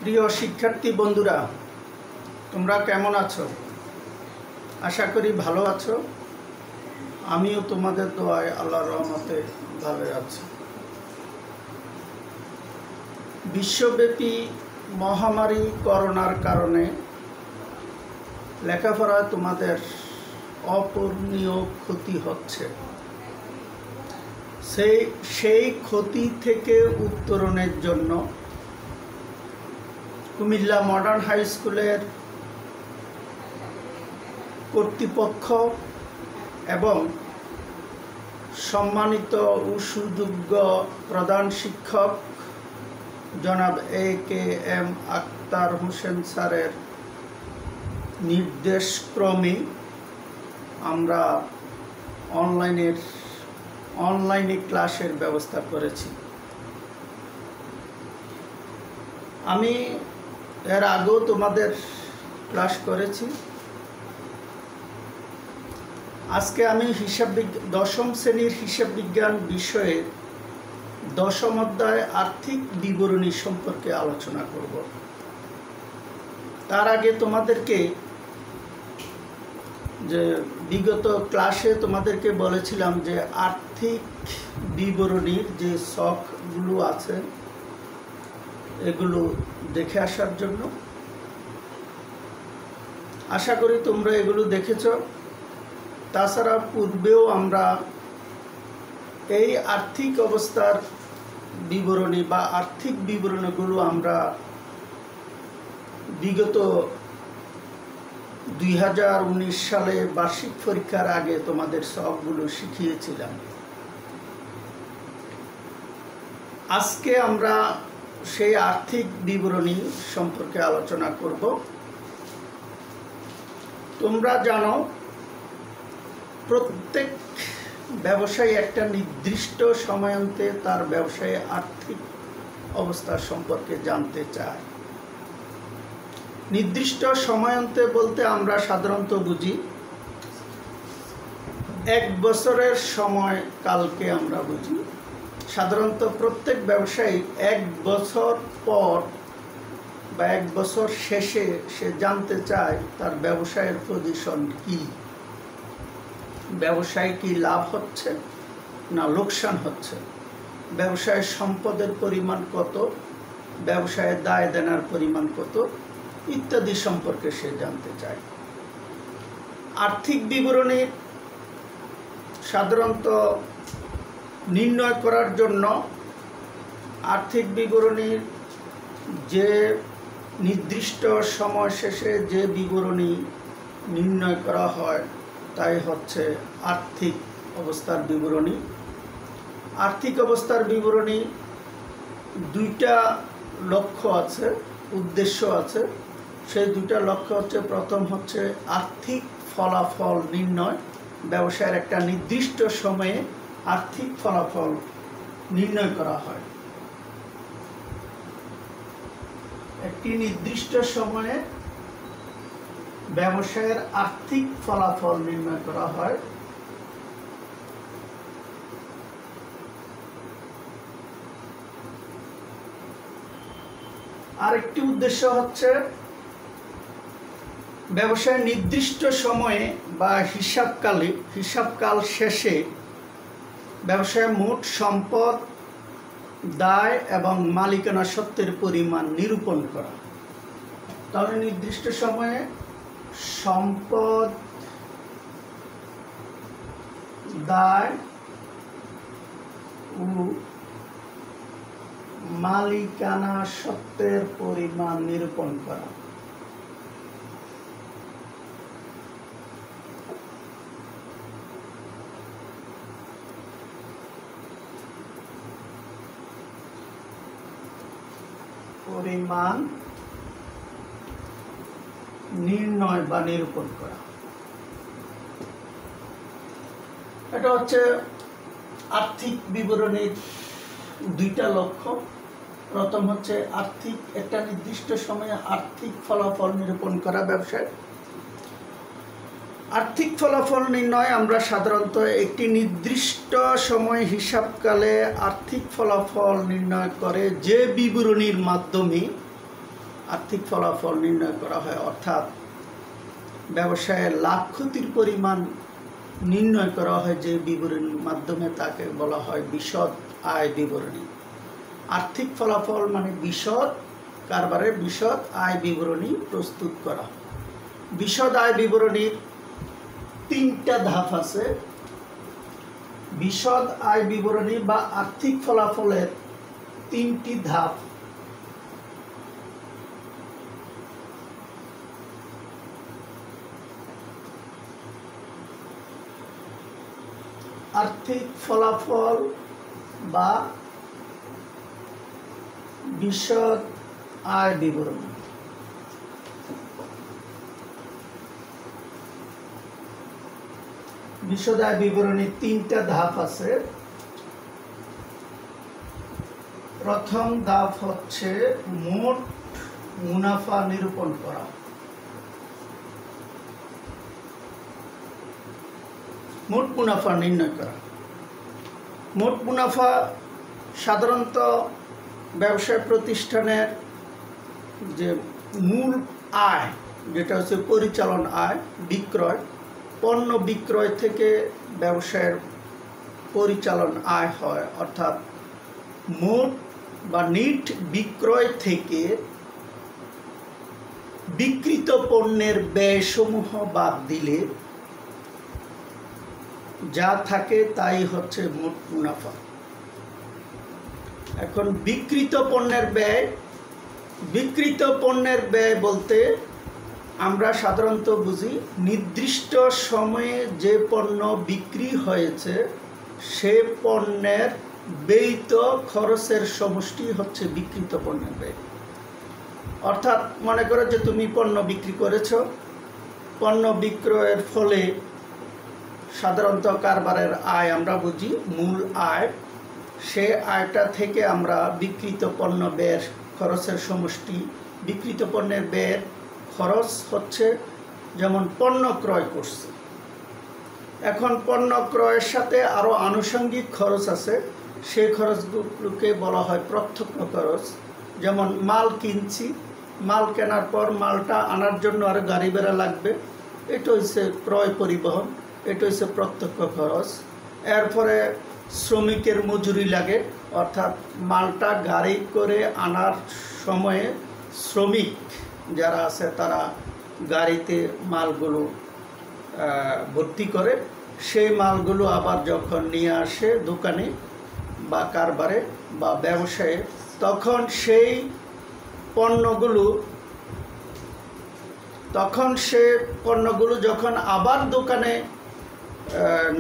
প্রিয় শিক্ষার্থী বন্ধুরা, তোমরা কেমন আছো? আশা করি ভালো আছো। আমিও তোমাদের দোয়ায় আল্লাহর রহমতে ভালো আছি। বিশ্বব্যাপী মহামারী করোনার কারণে লেখাপড়ায় তোমাদের অপূরণীয় ক্ষতি হচ্ছে। সেই ক্ষতি থেকে উত্তরণের জন্য কুমিল্লা মডার্ন হাই স্কুলের কর্তৃপক্ষ এবং সম্মানিত ও সুযোগ্য প্রধান শিক্ষক জনাব AKM আক্তার হোসেন স্যারের নির্দেশক্রমে আমরা অনলাইনে ক্লাসের ব্যবস্থা করেছি। আমি এর আগেও তোমাদের ক্লাস করেছি। আজকে আমি দশম শ্রেণীর হিসাব বিজ্ঞান বিষয়ের দশম অধ্যায় আর্থিক বিবরণী সম্পর্কে আলোচনা করব। তার আগে তোমাদেরকে যে বিগত ক্লাসে তোমাদেরকে বলেছিলাম যে আর্থিক বিবরণীর যে ছকগুলো আছে এগুলো দেখে আসার জন্য। আশা করি তোমরা এগুলো দেখেছ। তাছাড়া পূর্বেও আমরা এই আর্থিক অবস্থার বিবরণী বা আর্থিক বিবরণীগুলো আমরা বিগত 2019 সালে বার্ষিক পরীক্ষার আগে তোমাদের সবগুলো শিখিয়েছিলাম। আজকে আমরা সেই আর্থিক বিবরণী সম্পর্কে আলোচনা করব। তোমরা জানো, প্রত্যেক ব্যবসায়ী একটা নির্দিষ্ট সময়ান্তে তার ব্যবসায়ে আর্থিক অবস্থা সম্পর্কে জানতে চায়। নির্দিষ্ট সময়ান্তে বলতে আমরা সাধারণত বুঝি 1 বছরের সময়কালকে আমরা বুঝি। সাধারণত প্রত্যেক ব্যবসায়ী 1 বছর পর বা 1 বছর শেষে সে জানতে চায় তার ব্যবসায়ের পজিশন কি, ব্যবসায় কি লাভ হচ্ছে না লোকসান হচ্ছে, ব্যবসায়ের সম্পদের পরিমাণ কত, ব্যবসায়ের দায় দেনার পরিমাণ কত ইত্যাদি সম্পর্কে সে জানতে চায়। আর্থিক বিবরণী সাধারণত নির্ণয় করার জন্য আর্থিক বিবরণীর যে নির্দিষ্ট সময় শেষে যে বিবরণী নির্ণয় করা হয় তাই হচ্ছে আর্থিক অবস্থার বিবরণী। আর্থিক অবস্থার বিবরণী 2টা লক্ষ্য আছে, উদ্দেশ্য আছে। সেই 2টা লক্ষ্য হচ্ছে, প্রথম হচ্ছে আর্থিক ফলাফল নির্ণয়। ব্যবসায়ের একটা নির্দিষ্ট সময়ে আর্থিক ফলাফল নির্ণয় করা হয়। একটি নির্দিষ্ট সময়ে ব্যবসায়ের আর্থিক ফলাফল নির্ণয় করা হয়। আরেকটি উদ্দেশ্য হচ্ছে ব্যবসায়ের নির্দিষ্ট সময়ে বা হিসাবকাল শেষে ব্যবসায়ের মোট সম্পদ, দায় এবং মালিকানা সত্ত্বের পরিমাণ নিরূপণ করা। তাহলে নির্দিষ্ট সময়ে সম্পদ, দায় ও মালিকানা সত্ত্বের পরিমাণ নিরূপণ করা। পরিমাণ নির্ণয় বা নিরূপণ করা, এটা হচ্ছে আর্থিক বিবরণীর 2টা লক্ষ্য। প্রথম হচ্ছে একটা নির্দিষ্ট সময়ে আর্থিক ফলাফল নিরূপণ করা ব্যবসায়। আর্থিক ফলাফল নির্ণয় আমরা সাধারণত একটি নির্দিষ্ট সময় হিসাবকালে আর্থিক ফলাফল নির্ণয় করে যে বিবরণীর মাধ্যমে আর্থিক ফলাফল নির্ণয় করা হয়, অর্থাৎ ব্যবসায়ের লাভ ক্ষতির পরিমাণ নির্ণয় করা হয় যে বিবরণীর মাধ্যমে, তাকে বলা হয় বিশদ আয় বিবরণী। আর্থিক ফলাফল মানে বিশদ কারবারের বিশদ আয় বিবরণী প্রস্তুত করা। বিশদ আয় বিবরণীর 3টা ধাপ আছে। বিশদ আয় বিবরণী বা আর্থিক ফলাফলের 3টি ধাপ। আর্থিক ফলাফল বা বিশদ আয় বিবরণী। বিশদ আয় বিবরণীর 3টা ধাপ আছে। প্রথম ধাপ হচ্ছে মোট মুনাফা নিরূপণ করা। মোট মুনাফা নির্ণয় করা। মোট মুনাফা সাধারণত ব্যবসায় প্রতিষ্ঠানের যে মূল আয়, যেটা হচ্ছে পরিচালন আয়, বিক্রয়, পণ্য বিক্রয় থেকে ব্যবসায়ের পরিচালন আয় হয়, অর্থাৎ মোট বা নিট বিক্রয় থেকে বিক্রিত পণ্যের ব্যয়সমূহ বাদ দিলে যা থাকে তাই হচ্ছে মোট মুনাফা। এখন বিক্রিত পণ্যের ব্যয়, বিক্রিত পণ্যের ব্যয় বলতে আমরা সাধারণত বুঝি নির্দিষ্ট সময়ে যে পণ্য বিক্রি হয়েছে সে পণ্যের ব্যয়িত খরচের সমষ্টি হচ্ছে বিক্রিত পণ্যের ব্যয়। অর্থাৎ মনে করো যে তুমি পণ্য বিক্রি করেছো, পণ্য বিক্রয়ের ফলে সাধারণত কারবারের আয় আমরা বুঝি মূল আয়। সে আয়টা থেকে আমরা বিক্রিত পণ্য ব্যয়ের খরচের সমষ্টি, বিক্রিত পণ্যের ব্যয়ের খরচ হচ্ছে যেমন পণ্য ক্রয় করছে। এখন পণ্য ক্রয়ের সাথে আরও আনুষঙ্গিক খরচ আছে, সেই খরচগুলোকে বলা হয় প্রত্যক্ষ খরচ। যেমন মাল কিনছি, মাল কেনার পর মালটা আনার জন্য আরও গাড়ি ভাড়া লাগবে, এটা হচ্ছে ক্রয় পরিবহন, এটা হচ্ছে প্রত্যক্ষ খরচ। এরপরে শ্রমিকের মজুরি লাগে, অর্থাৎ মালটা গাড়ি করে আনার সময়ে শ্রমিক যারা আছে তারা গাড়িতে মালগুলো ভর্তি করে, সেই মালগুলো আবার যখন নিয়ে আসে দোকানে বা কারবারে বা ব্যবসায়ে, তখন সেই পণ্যগুলো যখন আবার দোকানে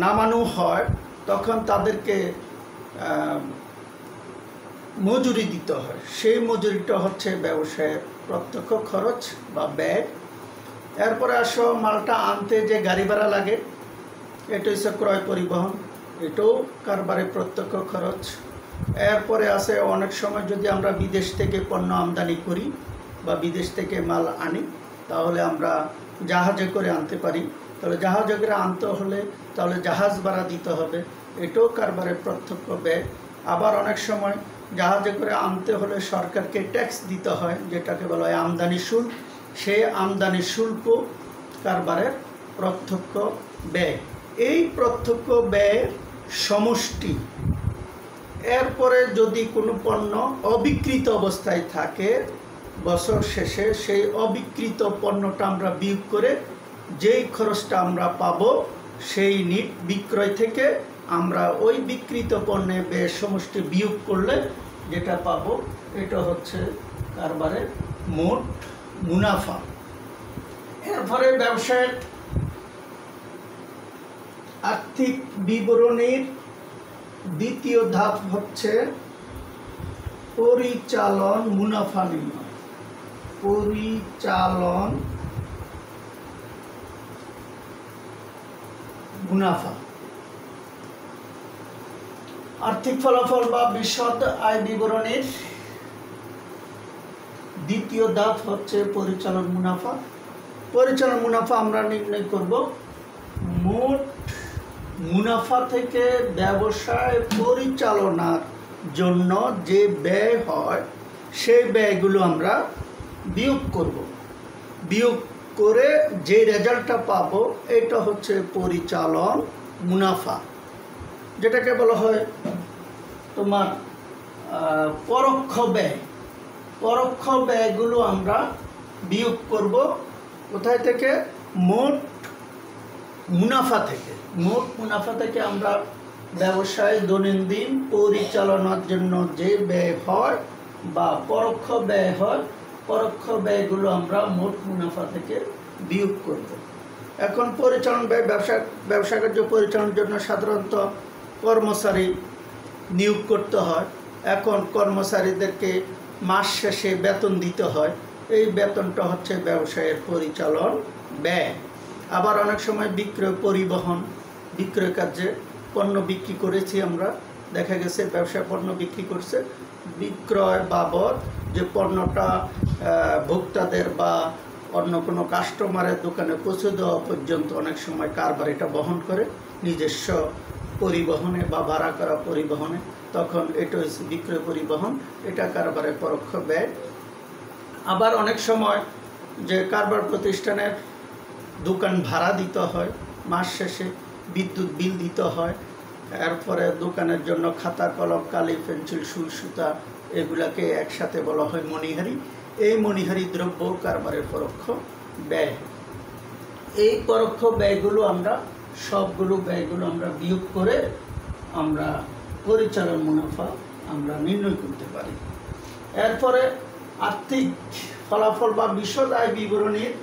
নামানো হয় তখন তাদেরকে মজুরি দিতে হয়। সেই মজুরিটা হচ্ছে ব্যবসায়ের প্রত্যক্ষ খরচ বা ব্যয়। এরপরে আসো মালটা আনতে যে গাড়ি ভাড়া লাগে, এটা হচ্ছে ক্রয় পরিবহন, এটাও কারবারে প্রত্যক্ষ খরচ। এরপরে আছে অনেক সময় যদি আমরা বিদেশ থেকে পণ্য আমদানি করি বা বিদেশ থেকে মাল আনি, তাহলে আমরা জাহাজে করে আনতে পারি, তাহলে জাহাজে করে আনতে হলে তাহলে জাহাজ ভাড়া দিতে হবে, এটাও কারবারে প্রত্যক্ষ ব্যয়। আবার অনেক সময় জাহাজে করে আনতে হলে সরকারকে ট্যাক্স দিতে হয়, যেটাকে বলা হয় আমদানি শুল্ক, সেই আমদানি শুল্ক কারবারের প্রত্যক্ষ ব্যয়। এই প্রত্যক্ষ ব্যয়ের সমষ্টি। এরপরে যদি কোনো পণ্য অবিকৃত অবস্থায় থাকে, বছর শেষে সেই অবিকৃত পণ্যটা আমরা বিয়োগ করে যেই খরচটা আমরা পাবো, সেই নিট বিক্রয় থেকে আমরা ওই বিকৃত পণ্যের ব্যয়ের সমষ্টি বিয়োগ করলে যেটা পাবো, এটা হচ্ছে কারবারের মোট মুনাফা। এরপরে ব্যবসায়ের আর্থিক বিবরণীর দ্বিতীয় ধাপ হচ্ছে পরিচালন মুনাফা নির্ণয়। পরিচালন মুনাফা। আর্থিক ফলাফল বা বিশদ আয় বিবরণীর দ্বিতীয় ধাপ হচ্ছে পরিচালন মুনাফা। পরিচালন মুনাফা আমরা নির্ণয় করব মোট মুনাফা থেকে ব্যবসায় পরিচালনার জন্য যে ব্যয় হয় সেই ব্যয়গুলো আমরা বিয়োগ করব, বিয়োগ করে যে রেজাল্টটা পাবো এটা হচ্ছে পরিচালন মুনাফা, যেটাকে বলা হয় তোমার পরোক্ষ ব্যয়। পরোক্ষ ব্যয়গুলো আমরা বিয়োগ করব কোথায় থেকে? মোট মুনাফা থেকে। মোট মুনাফা থেকে আমরা ব্যবসায় দৈনন্দিন পরিচালনার জন্য যে ব্যয় হয় বা পরোক্ষ ব্যয় হয়, পরোক্ষ ব্যয়গুলো আমরা মোট মুনাফা থেকে বিয়োগ করব। এখন পরিচালন ব্যয়, ব্যবসা কার্য পরিচালনার জন্য সাধারণত কর্মচারী নিয়োগ করতে হয়। এখন কর্মচারীদেরকে মাস শেষে বেতন দিতে হয়, এই বেতনটা হচ্ছে ব্যবসায়ের পরিচালন ব্যয়। আবার অনেক সময় বিক্রয় পরিবহন, বিক্রয় কার্যে পণ্য বিক্রি করেছি আমরা, দেখা গেছে ব্যবসায় পণ্য বিক্রি করছে, বিক্রয় বাবদ যে পণ্যটা ভোক্তাদের বা অন্য কোনো কাস্টমারের দোকানে পৌঁছে দেওয়া পর্যন্ত অনেক সময় কারবার এটা বহন করে নিজস্ব পরিবহনে বা ভাড়া করা পরিবহনে, তখন এটা হচ্ছে বিক্রয় পরিবহন, এটা কারবারের পরোক্ষ ব্যয়। আবার অনেক সময় যে কারবার প্রতিষ্ঠানের দোকান ভাড়া দিতে হয়, মাস শেষে বিদ্যুৎ বিল দিতে হয়, এরপরে দোকানের জন্য খাতা কলম কালি পেন্সিল সুই সুতা এগুলাকে একসাথে বলা হয় মণিহারি। এই মণিহারি দ্রব্য কারবারের পরোক্ষ ব্যয়। এই পরোক্ষ ব্যয়গুলো আমরা সবগুলো ব্যয়গুলো আমরা বিয়োগ করে আমরা পরিচালন মুনাফা আমরা নির্ণয় করতে পারি। এরপরে আর্থিক ফলাফল বা বিশদ আয় বিবরণীর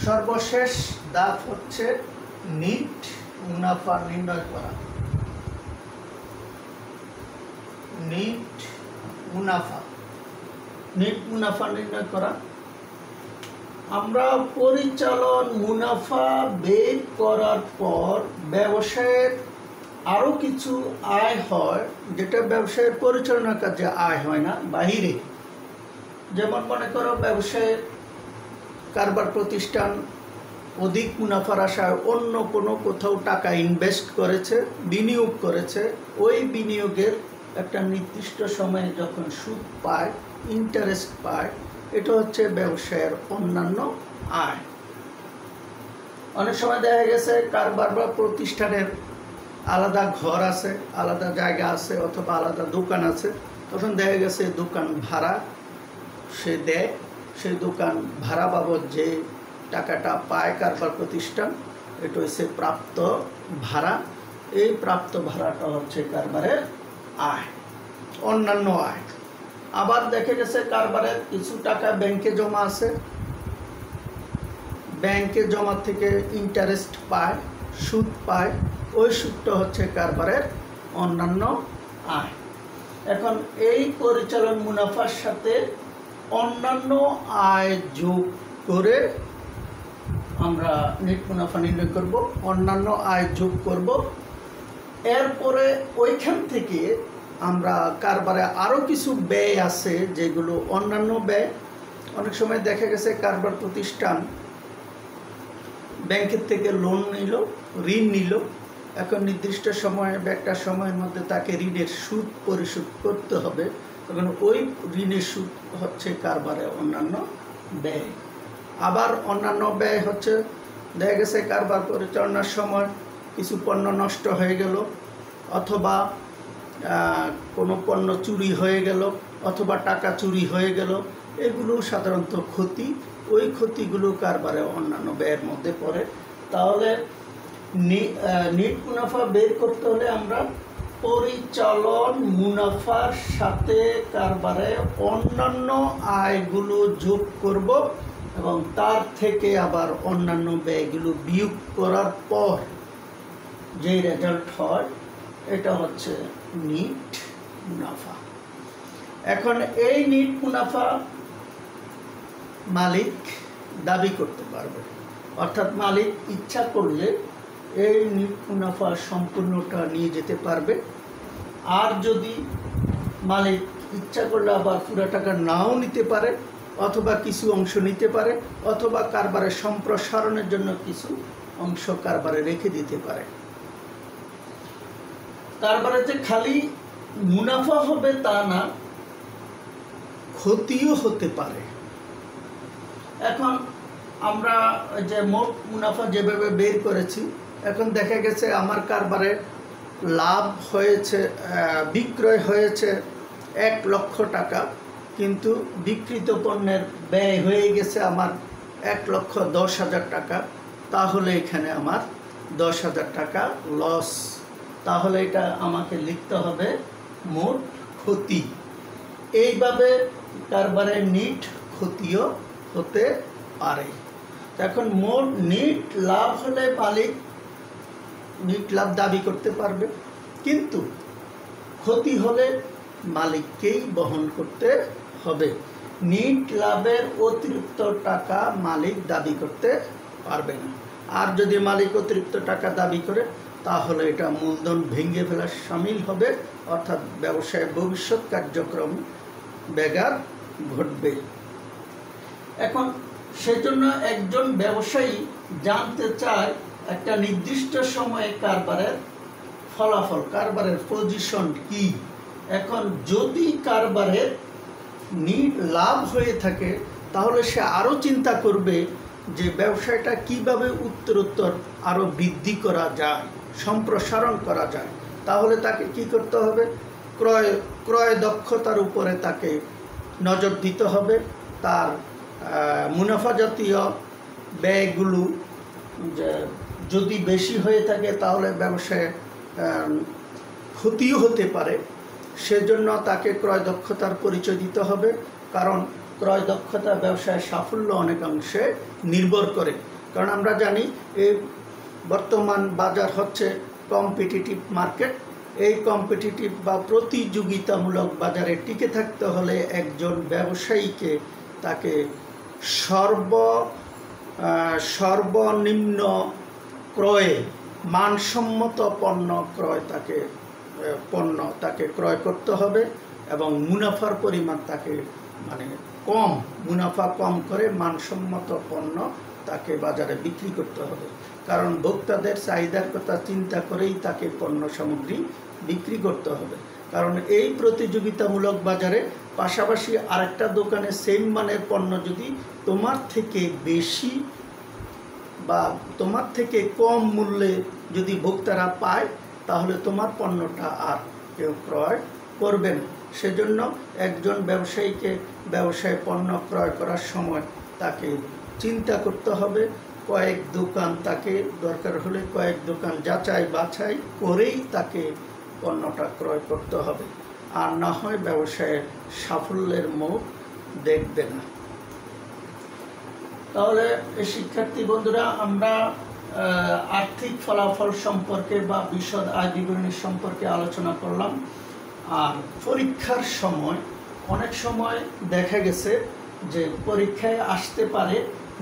সর্বশেষ ধাপ হচ্ছে নিট মুনাফা নির্ণয় করা। নিট মুনাফা নির্ণয় করা। আমরা পরিচালন মুনাফা বের করার পর ব্যবসায়ের আরও কিছু আয় হয়, যেটা ব্যবসায়ের পরিচালনার কাজে আয় হয় না, বাহিরে। যেমন মনে করো ব্যবসায়ের কারবার প্রতিষ্ঠান অধিক মুনাফার আশায় অন্য কোনো কোথাও টাকা ইনভেস্ট করেছে, বিনিয়োগ করেছে, ওই বিনিয়োগের একটা নির্দিষ্ট সময়ে যখন সুদ পায়, ইন্টারেস্ট পায়, এটা হচ্ছে ব্যবসায়ের অন্যান্য আয়। অনেক সময় দেখা গেছে কারবার বা প্রতিষ্ঠানের আলাদা ঘর আছে, আলাদা জায়গা আছে, অথবা আলাদা দোকান আছে, তখন দেখা গেছে দোকান ভাড়া সে দেয়, সেই দোকান ভাড়া বাবদ যে টাকাটা পায় কারবার প্রতিষ্ঠান, এটা হচ্ছে প্রাপ্ত ভাড়া। এই প্রাপ্ত ভাড়াটা হচ্ছে কারবারের আয়, অন্যান্য আয়। আবার দেখা গেছে কারবারের কিছু টাকা ব্যাংকে জমা আছে, ব্যাংকে জমা থেকে ইন্টারেস্ট পায়, সুদ পায়, ওই সুদটা হচ্ছে কারবারের অন্যান্য আয়। এখন এই পরিচালন মুনাফার সাথে অন্যান্য আয় যোগ করে আমরা নেট মুনাফা নির্ণয় করব, অন্যান্য আয় যোগ করব। এরপরে ওইখান থেকে আমরা কারবারে আরও কিছু ব্যয় আছে যেগুলো অন্যান্য ব্যয়। অনেক সময় দেখা গেছে কারবার প্রতিষ্ঠান ব্যাংকের থেকে লোন নিল, ঋণ নিল, এখন নির্দিষ্ট সময়ে বা একটা সময়ের মধ্যে তাকে ঋণের সুদ পরিশোধ করতে হবে, তখন ওই ঋণের সুদ হচ্ছে কারবারে অন্যান্য ব্যয়। আবার অন্যান্য ব্যয় হচ্ছে দেখা গেছে কারবার পরিচালনার সময় কিছু পণ্য নষ্ট হয়ে গেল, অথবা কোনো পণ্য চুরি হয়ে গেল, অথবা টাকা চুরি হয়ে গেল, এগুলো সাধারণত ক্ষতি। ওই ক্ষতিগুলো কারবারে অন্যান্য ব্যয়ের মধ্যে পড়ে। তাহলে নেট মুনাফা বের করতে হলে আমরা পরিচালন মুনাফার সাথে কারবারে অন্যান্য আয়গুলো যোগ করব এবং তার থেকে আবার অন্যান্য ব্যয়গুলো বিয়োগ করার পর যে রেজাল্ট হয় এটা হচ্ছে নিট মুনাফা। এখন এই নিট মুনাফা মালিক দাবি করতে পারবে, অর্থাৎ মালিক ইচ্ছা করলে এই নিট মুনাফা সম্পূর্ণটা নিয়ে যেতে পারবে। আর যদি মালিক ইচ্ছা করলে আবার পুরো টাকা নাও নিতে পারে, অথবা কিছু অংশ নিতে পারে, অথবা কারবারের সম্প্রসারণের জন্য কিছু অংশ কারবারে রেখে দিতে পারে। কারবারে যে খালি মুনাফা হবে তা না, ক্ষতিও হতে পারে। এখন আমরা যে মোট মুনাফা যেভাবে বের করেছি, এখন দেখা গেছে আমার কারবারে লাভ হয়েছে, বিক্রয় হয়েছে 1,00,000 টাকা, কিন্তু বিক্রিত পণ্যের ব্যয় হয়ে গেছে আমার 1,10,000 টাকা। তাহলে এখানে আমার 10,000 টাকা লস। তাহলে এটা আমাকে লিখতে হবে মোট ক্ষতি। এইভাবে কারবারের নিট ক্ষতিও হতে পারে। এখন মোট নিট লাভ হলে মালিক নিট লাভ দাবি করতে পারবে, কিন্তু ক্ষতি হলে মালিককেই বহন করতে হবে। নিট লাভের অতিরিক্ত টাকা মালিক দাবি করতে পারবে না। আর যদি মালিক অতিরিক্ত টাকা দাবি করে, তাহলে এটা মূলধন ভেঙে ফেলার শামিল হবে, অর্থাৎ ব্যবসায়ের ভবিষ্যৎ কার্যক্রম ব্যাঘাত ঘটবে। এখন সেজন্য একজন ব্যবসায়ী জানতে চায় একটা নির্দিষ্ট সময়ে কারবারের ফলাফল, কারবারের পজিশন কি। এখন যদি কারবারের লাভ হয়ে থাকে, তাহলে সে আরও চিন্তা করবে যে ব্যবসায়টা কিভাবে উত্তরোত্তর আরও বৃদ্ধি করা যায়, সম্প্রসারণ করা যায়। তাহলে তাকে কি করতে হবে? ক্রয় দক্ষতার উপরে তাকে নজর দিতে হবে। তার মুনাফা জাতীয় ব্যয়গুলো যদি বেশি হয়ে থাকে, তাহলে ব্যবসায় ক্ষতিও হতে পারে। সেজন্য তাকে ক্রয় দক্ষতার পরিচয় দিতে হবে, কারণ ক্রয় দক্ষতা ব্যবসায়ের সাফল্য অনেকাংশে নির্ভর করে। কারণ আমরা জানি এই বর্তমান বাজার হচ্ছে কম্পিটিটিভ মার্কেট। এই কম্পিটিটিভ বা প্রতিযোগিতামূলক বাজারে টিকে থাকতে হলে একজন ব্যবসায়ীকে তাকে সর্বনিম্ন ক্রয়ে মানসম্মত পণ্য তাকে ক্রয় করতে হবে, এবং মুনাফার পরিমাণ তাকে মুনাফা কম করে মানসম্মত পণ্য তাকে বাজারে বিক্রি করতে হবে। কারণ ভোক্তাদের চাহিদার কথা চিন্তা করেই তাকে পণ্য সামগ্রী বিক্রি করতে হবে। কারণ এই প্রতিযোগিতামূলক বাজারে পাশাপাশি আরেকটা দোকানে সেম মানের পণ্য যদি তোমার থেকে বেশি বা তোমার থেকে কম মূল্যে যদি ভোক্তারা পায়, তাহলে তোমার পণ্যটা আর কেউ ক্রয় করবে না। সেজন্য একজন ব্যবসায়ীকে ব্যবসায় পণ্য ক্রয় করার সময় তাকে চিন্তা করতে হবে, কয়েক দোকান তাকে দরকার হলে কয়েক দোকান যাচাই বাছাই করেই তাকে পণ্যটা ক্রয় করতে হবে, আর না হয় ব্যবসায়ের সাফল্যের মুখ দেখবে না। তাহলে শিক্ষার্থী বন্ধুরা, আমরা আর্থিক ফলাফল সম্পর্কে বা বিশদ আয় বিবরণী সম্পর্কে আলোচনা করলাম। আর পরীক্ষার সময় অনেক সময় দেখা গেছে যে পরীক্ষায় আসতে পারে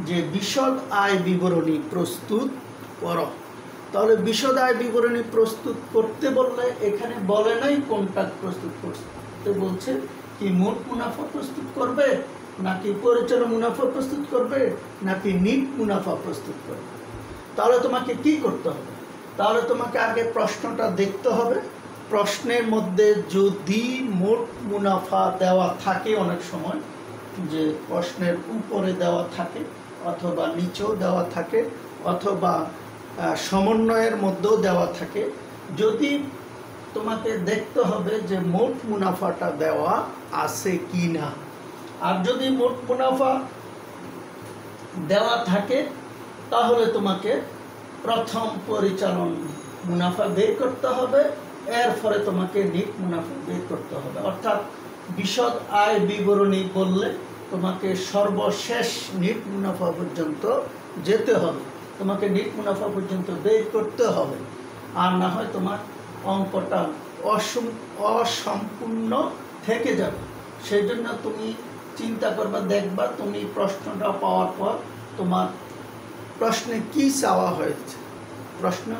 যে বিশদ আয় বিবরণী প্রস্তুত করো। তাহলে বিশদ আয় বিবরণী প্রস্তুত করতে বললে এখানে বলে নাই কোনটা প্রস্তুত করতে বলছে, কি মোট মুনাফা প্রস্তুত করবে, নাকি পরিচালন মুনাফা প্রস্তুত করবে, নাকি নিট মুনাফা প্রস্তুত করবে। তাহলে তোমাকে কি করতে হবে? তাহলে তোমাকে আগে প্রশ্নটা দেখতে হবে। প্রশ্নের মধ্যে যদি মোট মুনাফা দেওয়া থাকে, অনেক সময় যে প্রশ্নের উপরে দেওয়া থাকে অথবা নিচেও দেওয়া থাকে অথবা সমন্বয়ের মধ্যেও দেওয়া থাকে, যদি তোমাকে দেখতে হবে যে মোট মুনাফাটা দেওয়া আছে কি না। আর যদি মোট মুনাফা দেওয়া থাকে, তাহলে তোমাকে প্রথম পরিচালন মুনাফা বের করতে হবে, এরপরে তোমাকে নিট মুনাফা বের করতে হবে। অর্থাৎ বিশদ আয় বিবরণী বললে তোমাকে সর্বশেষ নিট মুনাফা পর্যন্ত যেতে হবে, তোমাকে নিট মুনাফা পর্যন্ত বের করতে হবে, আর না হয় তোমার অঙ্কটা অসম্পূর্ণ থেকে যাবে। সেই জন্য তুমি চিন্তা করবা, দেখবা তুমি প্রশ্নটা পাওয়ার পর তোমার প্রশ্নে কি চাওয়া হয়েছে। প্রশ্ন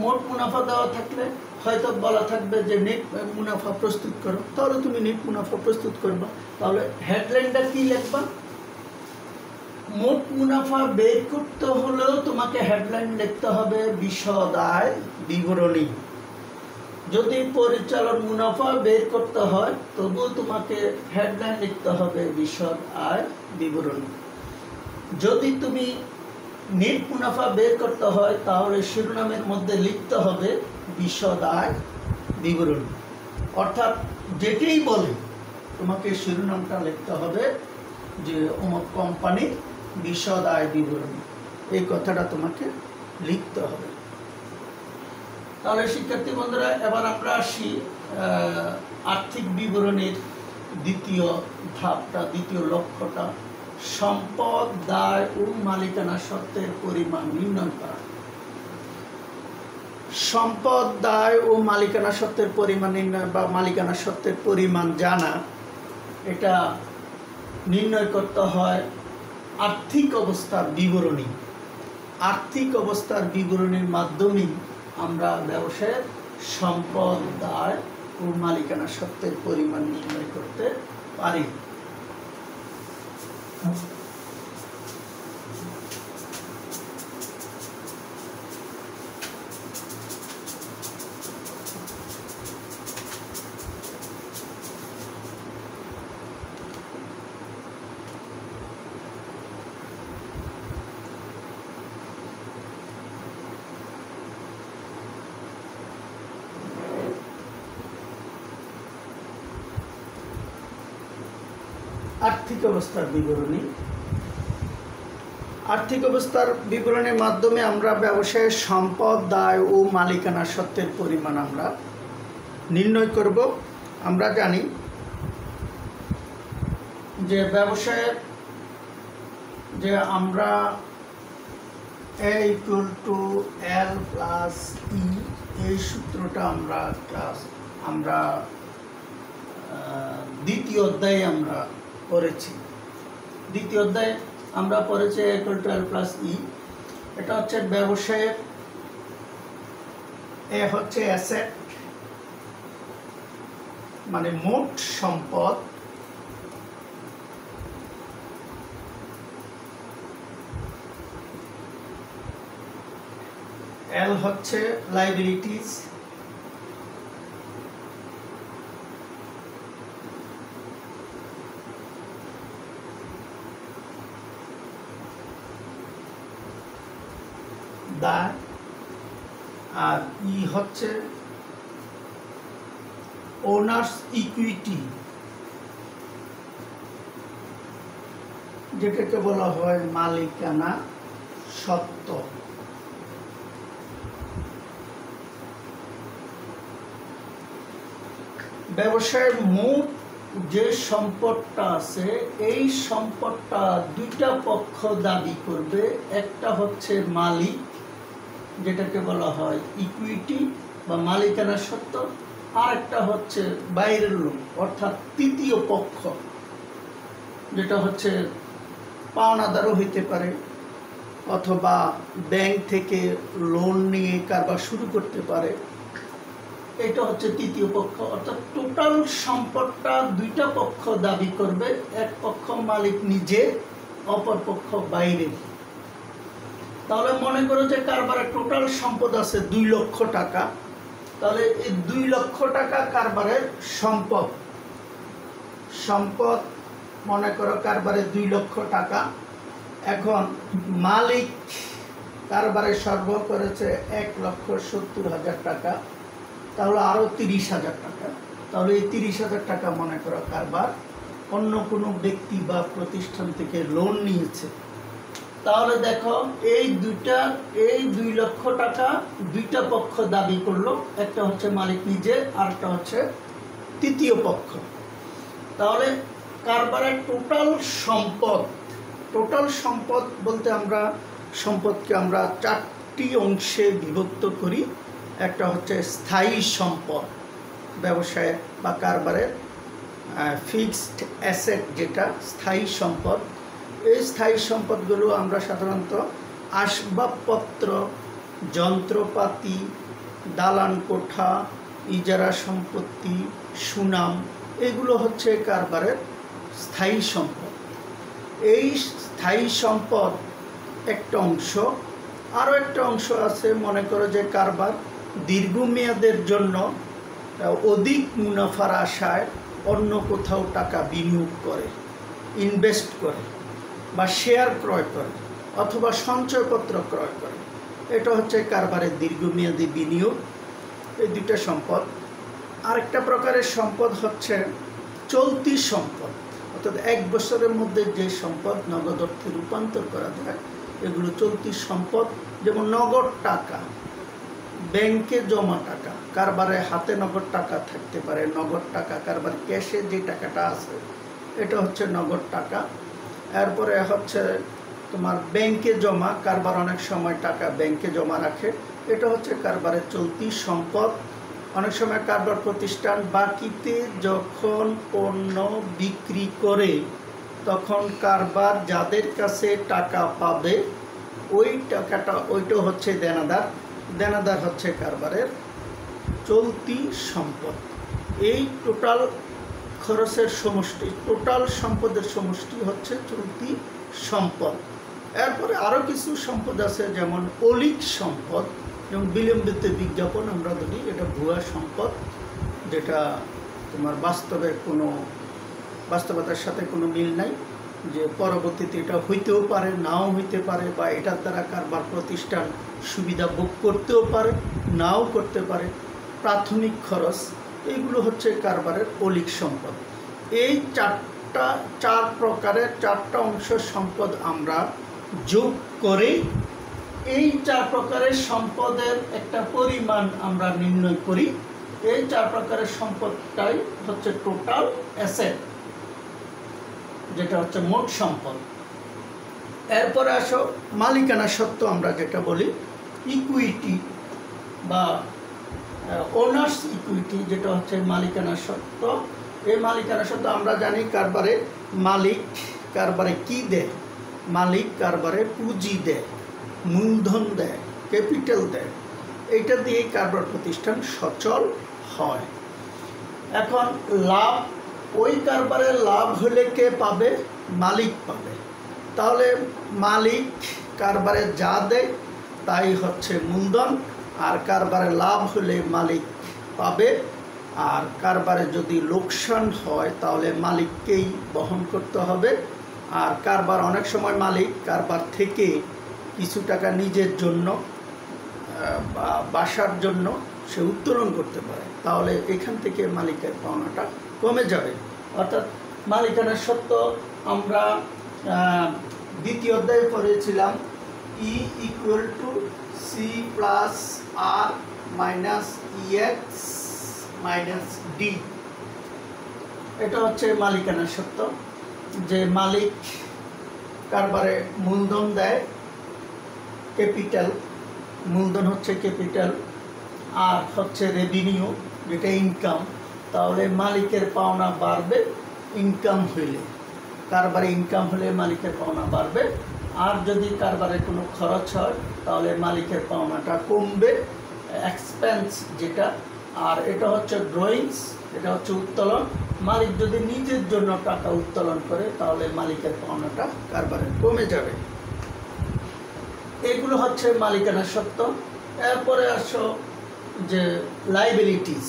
মোট মুনাফা দেওয়া থাকলে হয়তো বলা থাকবে যে নেট মুনাফা প্রস্তুত করো, তাহলে তুমি নেট মুনাফা প্রস্তুত করবা। তাহলে হেডলাইনটা কি লিখবা? মোট মুনাফা বের করতে হলেও তোমাকে হেডলাইন লিখতে হবে বিশদ আয় বিবরণী। যদি পরিচালন মুনাফা বের করতে হয় তবুও তোমাকে হেডলাইন লিখতে হবে বিশদ আয় বিবরণী। যদি তুমি নেট মুনাফা বের করতে হয় তাহলে শিরোনামের মধ্যে লিখতে হবে বিশদ আয় বিবরণী। অর্থাৎ যেটাই বলে তোমাকে শিরোনামটা লিখতে হবে যে অমুক কোম্পানির বিশদ আয় বিবরণী, এই কথাটা তোমাকে লিখতে হবে। তাহলে শিক্ষার্থী বন্ধুরা, এবার আমরা আসি আর্থিক বিবরণীর দ্বিতীয় ধাপটা, দ্বিতীয় লক্ষ্যটা, সম্পদ, দায় ও মালিকানা সত্ত্বের পরিমাণ নির্ণয় করা। সম্পদ, দায় ও মালিকানা সত্ত্বের পরিমাণ নির্ণয় বা মালিকানা সত্ত্বের পরিমাণ জানা, এটা নির্ণয় করতে হয় আর্থিক অবস্থার বিবরণী। আর্থিক অবস্থার বিবরণীর মাধ্যমেই আমরা ব্যবসায়ের সম্পদ, দায় ও মালিকানা সত্ত্বের পরিমাণ নির্ণয় করতে পারি। আর্থিক অবস্থার বিবরণী। আর্থিক অবস্থার বিবরণীর মাধ্যমে আমরা ব্যবসায়ের সম্পদ, দায় ও মালিকানা সত্ত্বের পরিমাণ আমরা নির্ণয় করব। আমরা জানি যে ব্যবসায়ের যে আমরা A=L+E এই সূত্রটা আমরা দ্বিতীয় অধ্যায়ে আমরা পড়েছি। দ্বিতীয় অধ্যায়ে আমরা পড়েছি A=L+E। এটা হচ্ছে ব্যবসায়ের, এ হচ্ছে অ্যাসেট মানে মোট সম্পদ, এল হচ্ছে লাইবিলিটিস, দায়, আর ই হচ্ছে ওনার্স ইকুইটি, যেটাকে বলা হয় মালিকানা সত্ত্ব। ব্যবসায়ের মোট যে সম্পদটা আছে এই সম্পদটা দুইটা পক্ষ দাবি করবে। একটা হচ্ছে মালিক, যেটাকে বলা হয় ইকুইটি বা মালিকানা সত্ত্ব, আর একটা হচ্ছে বাইরের লোক অর্থাৎ তৃতীয় পক্ষ, যেটা হচ্ছে পাওনাদারও হইতে পারে অথবা ব্যাংক থেকে লোন নিয়ে কারবার শুরু করতে পারে। এটা হচ্ছে তৃতীয় পক্ষ। অর্থাৎ টোটাল সম্পদটা দুইটা পক্ষ দাবি করবে, এক পক্ষ মালিক নিজে, অপর পক্ষ বাইরে। তাহলে মনে করো যে কারবারের টোটাল সম্পদ আছে 2 লক্ষ টাকা, তাহলে এই 2 লক্ষ টাকা কারবারের সম্পদ মনে করো কারবারের 2 লক্ষ টাকা। এখন মালিক কারবারে সরবরাহ করেছে 1,70,000 টাকা, তাহলে আরও 30,000 টাকা। তাহলে এই 30,000 টাকা মনে করো কারবার অন্য কোনো ব্যক্তি বা প্রতিষ্ঠান থেকে লোন নিয়েছে। তাহলে দেখো এই 2 লক্ষ টাকা দুইটা পক্ষ দাবি করলো, একটা হচ্ছে মালিক নিজে আর একটা হচ্ছে তৃতীয় পক্ষ। তাহলে কারবারের টোটাল সম্পদ বলতে আমরা সম্পদকে আমরা 4টি অংশে বিভক্ত করি। একটা হচ্ছে স্থায়ী সম্পদ, ব্যবসায় বা কারবারের ফিক্সড অ্যাসেট, যেটা স্থায়ী সম্পদ। এই স্থায়ী সম্পদগুলো আমরা সাধারণত আসবাবপত্র, যন্ত্রপাতি, দালান কোঠা, ইজারা সম্পত্তি, সুনাম, এগুলো হচ্ছে কারবারের স্থায়ী সম্পদ। এই স্থায়ী সম্পদ একটা অংশ। আরও একটা অংশ আছে, মনে করো যে কারবার দীর্ঘমেয়াদের জন্য অধিক মুনাফার আশায় অন্য কোথাও টাকা বিনিয়োগ করে, ইনভেস্ট করে, বা শেয়ার ক্রয় করে, অথবা সঞ্চয়পত্র ক্রয় করে। এটা হচ্ছে কারবারের দীর্ঘমেয়াদী বিনিয়োগ। এই দুইটা সম্পদ। আরেকটা প্রকারের সম্পদ হচ্ছে চলতি সম্পদ, অর্থাৎ 1 বছরের মধ্যে যে সম্পদ নগদ অর্থে রূপান্তর করা যায়, এগুলো চলতি সম্পদ। যেমন নগদ টাকা, ব্যাংকে জমা টাকা, কারবারে হাতে নগদ টাকা থাকতে পারে, নগদ টাকা কারবারে ক্যাশে যে টাকাটা আছে এটা হচ্ছে নগদ টাকা। এরপরে হচ্ছে তোমার ব্যাংকে জমা, কারবার অনেক সময় টাকা ব্যাংকে জমা রাখে, এটা হচ্ছে কারবারের চলতি সম্পদ। অনেক সময় কারবার প্রতিষ্ঠান বাকিতে যখন পণ্য বিক্রি করে তখন কারবার যাদের কাছে টাকা পাবে ওই টাকাটা, ওইটা হচ্ছে দেনাদার। দেনাদার হচ্ছে কারবারের চলতি সম্পদ। এই টোটাল খরচের সমষ্টি, টোটাল সম্পদের সমষ্টি হচ্ছে চলতি সম্পদ। এরপরে আরও কিছু সম্পদ আছে, যেমন অলিক সম্পদ, যেমন বিলম্বিত বিজ্ঞাপন আমরা ধরি, এটা ভুয়া সম্পদ, যেটা তোমার বাস্তবতার সাথে কোনো মিল নাই, যে পরবর্তীতে এটা হইতেও পারে, নাও হইতে পারে, বা এটার দ্বারা কারবার প্রতিষ্ঠান সুবিধা ভোগ করতেও পারে, নাও করতে পারে। প্রাথমিক খরচ, এইগুলো হচ্ছে কারবারের অলিক সম্পদ। এই চার প্রকারের 4টা অংশ সম্পদ আমরা যোগ করে এই 4 প্রকারের সম্পদের একটা পরিমাণ আমরা নির্ণয় করি। এই 4 প্রকারের সম্পদটাই হচ্ছে টোটাল অ্যাসেট, যেটা হচ্ছে মোট সম্পদ। এরপরে আসো মালিকানা সত্ত্ব, আমরা যেটা বলি ইকুইটি বা ওনার্স ইকুইটি, যেটা হচ্ছে মালিকানা সত্ত্ব। এই মালিকানা সত্ত্ব আমরা জানি কারবারে মালিক কারবারে কি দেয়? মালিক কারবারে পুঁজি দেয়, মূলধন দেয়, ক্যাপিটাল দেয়। এইটা দিয়ে কারবার প্রতিষ্ঠান সচল হয়। এখন লাভ, ওই কারবারে লাভ হলে কে পাবে? মালিক পাবে। তাহলে মালিক কারবারে যা দেয় তাই হচ্ছে মূলধন, আর কারবারে লাভ হলে মালিক পাবে। আর কারবারে যদি লোকসান হয় তাহলে মালিককেই বহন করতে হবে। আর কারবার অনেক সময় মালিক কারবার থেকে কিছু টাকা নিজের জন্য বা বাসার জন্য সে উত্তোলন করতে পারে, তাহলে এখান থেকে মালিকের পাওনাটা কমে যাবে। অর্থাৎ মালিকানার সত্ত্ব আমরা দ্বিতীয় অধ্যায়ে পড়েছিলাম E = C + R - EX - D। এটা হচ্ছে মালিকানার সত্ত্ব, যে মালিক কারবারে মূলধন দেয়, ক্যাপিটাল, মূলধন হচ্ছে ক্যাপিটাল, আর হচ্ছে রেভিনিউ, যেটা ইনকাম। তাহলে মালিকের পাওনা বাড়বে ইনকাম হইলে, কারবারে ইনকাম হলে মালিকের পাওনা বাড়বে। আর যদি কারবারে কোনো খরচ হয় তাহলে মালিকের পাওনাটা কমবে, এক্সপেন্স যেটা। আর এটা হচ্ছে ড্রয়িংস, এটা হচ্ছে উত্তোলন। মালিক যদি নিজের জন্য টাকা উত্তোলন করে তাহলে মালিকের পাওনাটা কারবারে কমে যাবে। এগুলো হচ্ছে মালিকানার সত্ত্ব। এরপরে আসো যে লাইবিলিটিস,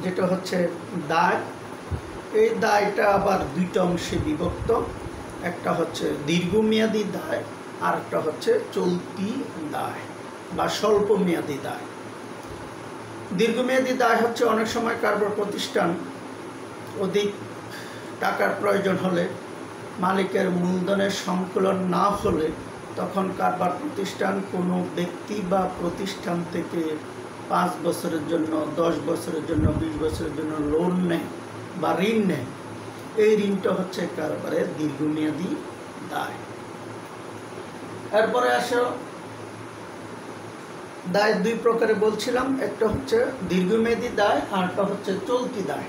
যেটা হচ্ছে দায়। এই দায়টা আবার 2টা অংশে বিভক্ত, একটা হচ্ছে দীর্ঘমেয়াদী দায়, আর একটা হচ্ছে চলতি দায় বা স্বল্পমেয়াদী দায়। দীর্ঘমেয়াদী দায় হচ্ছে অনেক সময় কারবার প্রতিষ্ঠান অধিক টাকার প্রয়োজন হলে, মালিকের মূলধনের সংকলন না হলে, তখন কারবার প্রতিষ্ঠান কোনো ব্যক্তি বা প্রতিষ্ঠান থেকে 5 বছরের জন্য, 10 বছরের জন্য, 20 বছরের জন্য লোন নেয় বা ঋণ নেয়। এই ঋণটা হচ্ছে কারবারের দীর্ঘমেয়াদী দায়। এরপরে আসো দায় 2 প্রকারে বলছিলাম, একটা হচ্ছে দীর্ঘমেয়াদী দায়, আর একটা হচ্ছে চলতি দায়।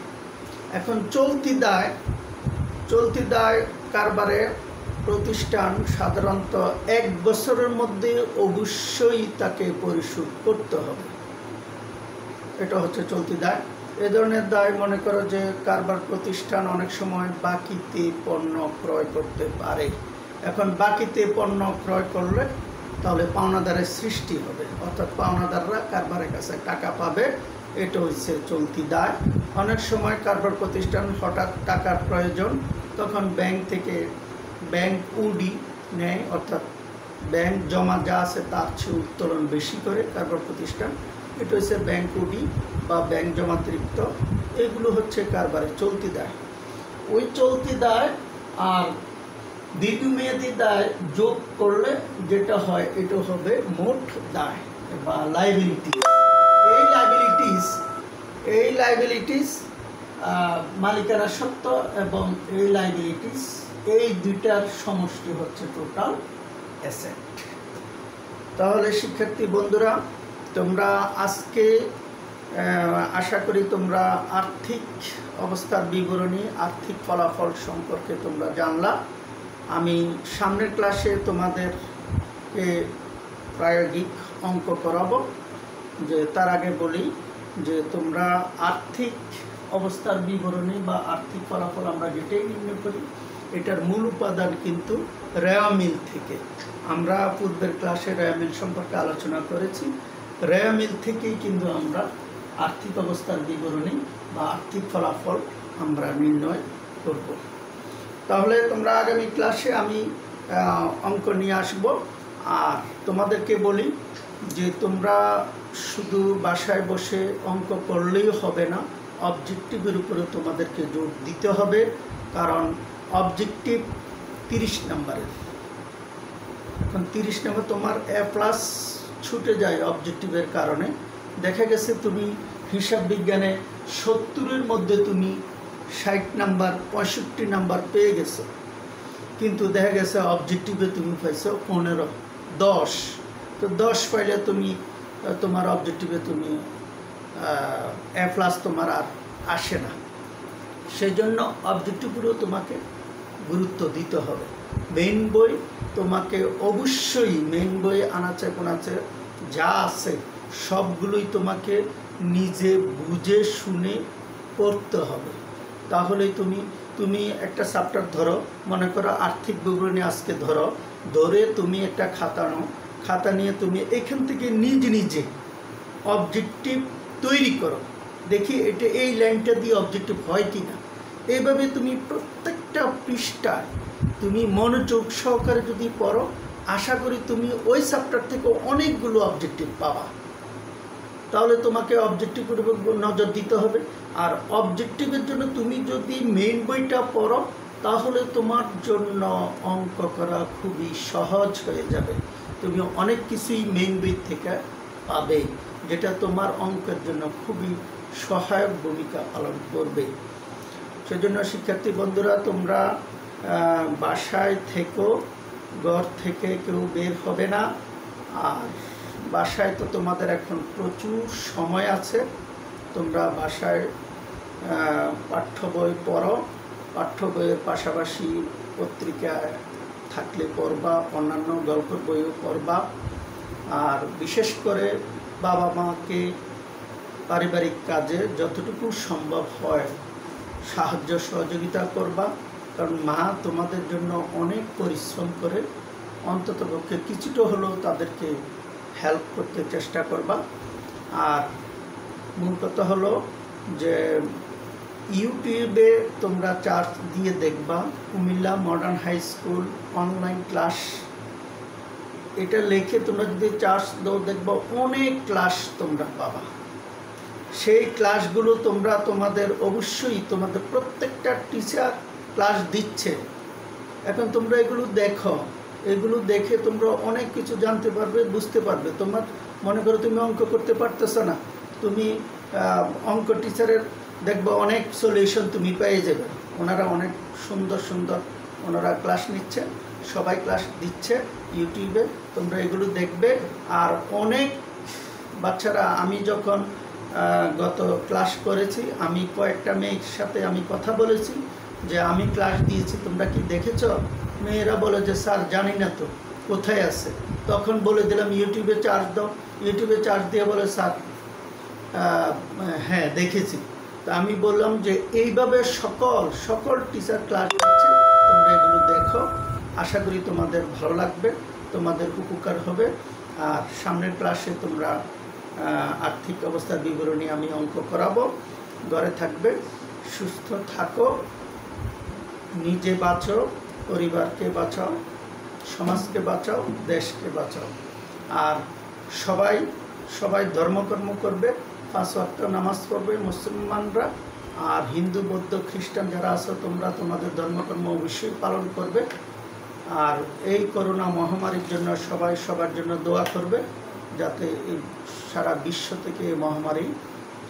এখন চলতি দায় কারবারে প্রতিষ্ঠান সাধারণত 1 বছরের মধ্যে অবশ্যই তাকে পরিশোধ করতে হবে। এটা হচ্ছে চলতি দায়। এ ধরনের দায়, মনে করো যে কারবার প্রতিষ্ঠান অনেক সময় বাকিতে পণ্য ক্রয় করতে পারে। এখন বাকিতে পণ্য ক্রয় করলে তাহলে পাওনাদারের সৃষ্টি হবে, অর্থাৎ পাওনাদাররা কারবারের কাছে টাকা পাবে, এটা হচ্ছে চলতি দায়। অনেক সময় কারবার প্রতিষ্ঠান হঠাৎ টাকার প্রয়োজন, তখন ব্যাংক থেকে ব্যাংক উডি নেয়, অর্থাৎ ব্যাংক জমা যা আছে তার চেয়ে উত্তোলন বেশি করে কারবার প্রতিষ্ঠান। এটা হচ্ছে ব্যাংক উডি বা ব্যাংক জমাতিরিক্ত। এগুলো হচ্ছে কারবারের চলতি দায়। ওই চলতি দায় আর দীর্ঘমেয়াদী দায় যোগ করলে যেটা হয়, এটা হবে মোট দায় বা লাইবিলিটি। এই লাইবিলিটিস মালিকানা সত্ত্ব এবং এই লাইবিলিটিস, এই দুইটার সমষ্টি হচ্ছে টোটাল অ্যাসেট। তাহলে শিক্ষার্থী বন্ধুরা, তোমরা আজকে আশা করি তোমরা আর্থিক অবস্থার বিবরণী, আর্থিক ফলাফল সম্পর্কে তোমরা জানলা। আমি সামনের ক্লাসে তোমাদেরকে প্রায়োগিক অঙ্ক করাবো। যে তার আগে বলি যে তোমরা আর্থিক অবস্থার বিবরণী বা আর্থিক ফলাফল আমরা যেটাই নির্ণয় করি, এটার মূল উপাদান কিন্তু রেওয়া মিল থেকে। আমরা পূর্বের ক্লাসে রেওয়া মিল সম্পর্কে আলোচনা করেছি। রেওয়া মিল থেকেই কিন্তু আমরা আর্থিক অবস্থার বিবরণী বা আর্থিক ফলাফল আমরা নির্ণয় করব। তাহলে তোমরা আগামী ক্লাসে আমি অঙ্ক নিয়ে আসব। আর তোমাদেরকে বলি যে তোমরা শুধু বাসায় বসে অঙ্ক করলেই হবে না, অবজেক্টিভের উপরে তোমাদেরকে জোর দিতে হবে। কারণ অবজেক্টিভ 30 নম্বরের, এখন 30 নম্বর তোমার A+ ছুটে যায় অবজেক্টিভের কারণে। দেখা গেছে তুমি হিসাব বিজ্ঞানে 70-এর মধ্যে তুমি 60 নাম্বার 65 নাম্বার পেয়ে গেছো, কিন্তু দেখা গেছে অবজেক্টিভে তুমি পাইছো 15, 10। তো 10 পাইলে তুমি তোমার অবজেক্টিভে তুমি A+ তোমার আর আসে না। সেই জন্য অবজেক্টিভগুলো তোমাকে গুরুত্ব দিতে হবে। মেইন বই তোমাকে অবশ্যই, মেইন বই আনাচে কোনাচে যা আছে সবগুলোই তোমাকে নিজে বুঝে শুনে পড়তে হবে। তাহলেই তুমি একটা চ্যাপ্টার ধরো, মনে করো আর্থিক বিবরণী আজকে ধরে তুমি একটা খাতা নাও, খাতা নিয়ে তুমি এখান থেকে নিজে অবজেক্টিভ তৈরি করো, দেখি এটা এই লাইনটা দিয়ে অবজেক্টিভ হয় কি না। এইভাবে তুমি প্রত্যেকটা পৃষ্ঠায় তুমি মনোযোগ সহকারে যদি পড়ো, আশা করি তুমি ওই চ্যাপ্টার থেকে অনেকগুলো অবজেক্টিভ পাবা। তাহলে তোমাকে অবজেক্টিভের উপর নজর দিতে হবে। আর অবজেক্টিভের জন্য তুমি যদি মেইন বইটা পড়ো, তাহলে তোমার জন্য অঙ্ক করা খুবই সহজ হয়ে যাবে। তুমি অনেক কিছুই মেইন বই থেকে পাবে, যেটা তোমার অঙ্কের জন্য খুবই সহায়ক ভূমিকা পালন করবে। সেজন্য শিক্ষার্থী বন্ধুরা, তোমরা বাসায় থেকো, ঘর থেকে কেউ বের হবে না। আর বাসায় তো তোমাদের এখন প্রচুর সময় আছে, তোমরা বাসায় পাঠ্য বই পড়ো, পাঠ্য বইয়ের পাশাপাশি পত্রিকায় থাকলে পড়বা, অন্যান্য গল্পের বইও পড়বা। আর বিশেষ করে বাবা মাকে পারিবারিক কাজে যতটুকু সম্ভব হয় সাহায্য সহযোগিতা করবা। কারণ মা তোমাদের জন্য অনেক পরিশ্রম করে, অন্ততপক্ষে কিছুটা হলেও তাদেরকে হেল্প করতে চেষ্টা করবা। আর মূল কথা হলো যে ইউটিউবে তোমরা চার্জ দিয়ে দেখবা Comilla modern high school online class, এটা লিখে তোমরা যদি চার্জ দাও দেখবা অনেক ক্লাস তোমরা পাবা। সেই ক্লাসগুলো তোমরা তোমাদের অবশ্যই তোমাদের প্রত্যেকটা টিচার ক্লাস দিচ্ছে, এখন তোমরা এগুলো দেখো, এগুলো দেখে তোমরা অনেক কিছু জানতে পারবে, বুঝতে পারবে। তোমার মনে করো তুমি অঙ্ক করতে পারতেছো না, তুমি অঙ্ক টিচারের দেখবো অনেক সলিউশন তুমি পেয়ে যাবে। ওনারা অনেক সুন্দর ওনারা ক্লাস নিচ্ছে, সবাই ক্লাস দিচ্ছে ইউটিউবে, তোমরা এগুলো দেখবে। আর অনেক বাচ্চারা, আমি যখন গত ক্লাস করেছি, আমি কয়েকটা মেয়ের সাথে আমি কথা বলেছি যে আমি ক্লাস দিয়েছি, তোমরা কি দেখেছ? মেয়েরা বলে যে স্যার জানি না তো কোথায় আছে। তখন বলে দিলাম ইউটিউবে চার্জ দাও, ইউটিউবে চার্জ দিয়ে বলে স্যার হ্যাঁ দেখেছি। তো আমি বললাম যে এইভাবে সকল টিচার ক্লাস দিচ্ছে, তোমরা এগুলো দেখো, আশা করি তোমাদের ভালো লাগবে, তোমাদের উপকার হবে। আর সামনের ক্লাসে তোমরা আর্থিক অবস্থার বিবরণী আমি অঙ্ক করাবো। ঘরে থাকবে, সুস্থ থাকো, নিজে বাঁচো, পরিবারকে বাঁচাও, সমাজকে বাঁচাও, দেশকে বাঁচাও। আর সবাই ধর্মকর্ম করবে, 5 ওয়াক্ত নামাজ পড়বে মুসলমানরা। আর হিন্দু, বৌদ্ধ, খ্রিস্টান যারা আছো তোমরা তোমাদের ধর্মকর্ম অবশ্যই পালন করবে। আর এই করোনা মহামারীর জন্য সবাই সবার জন্য দোয়া করবে, যাতে সারা বিশ্ব থেকে এই মহামারী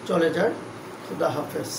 চলে যায়। খুদা হাফেজ।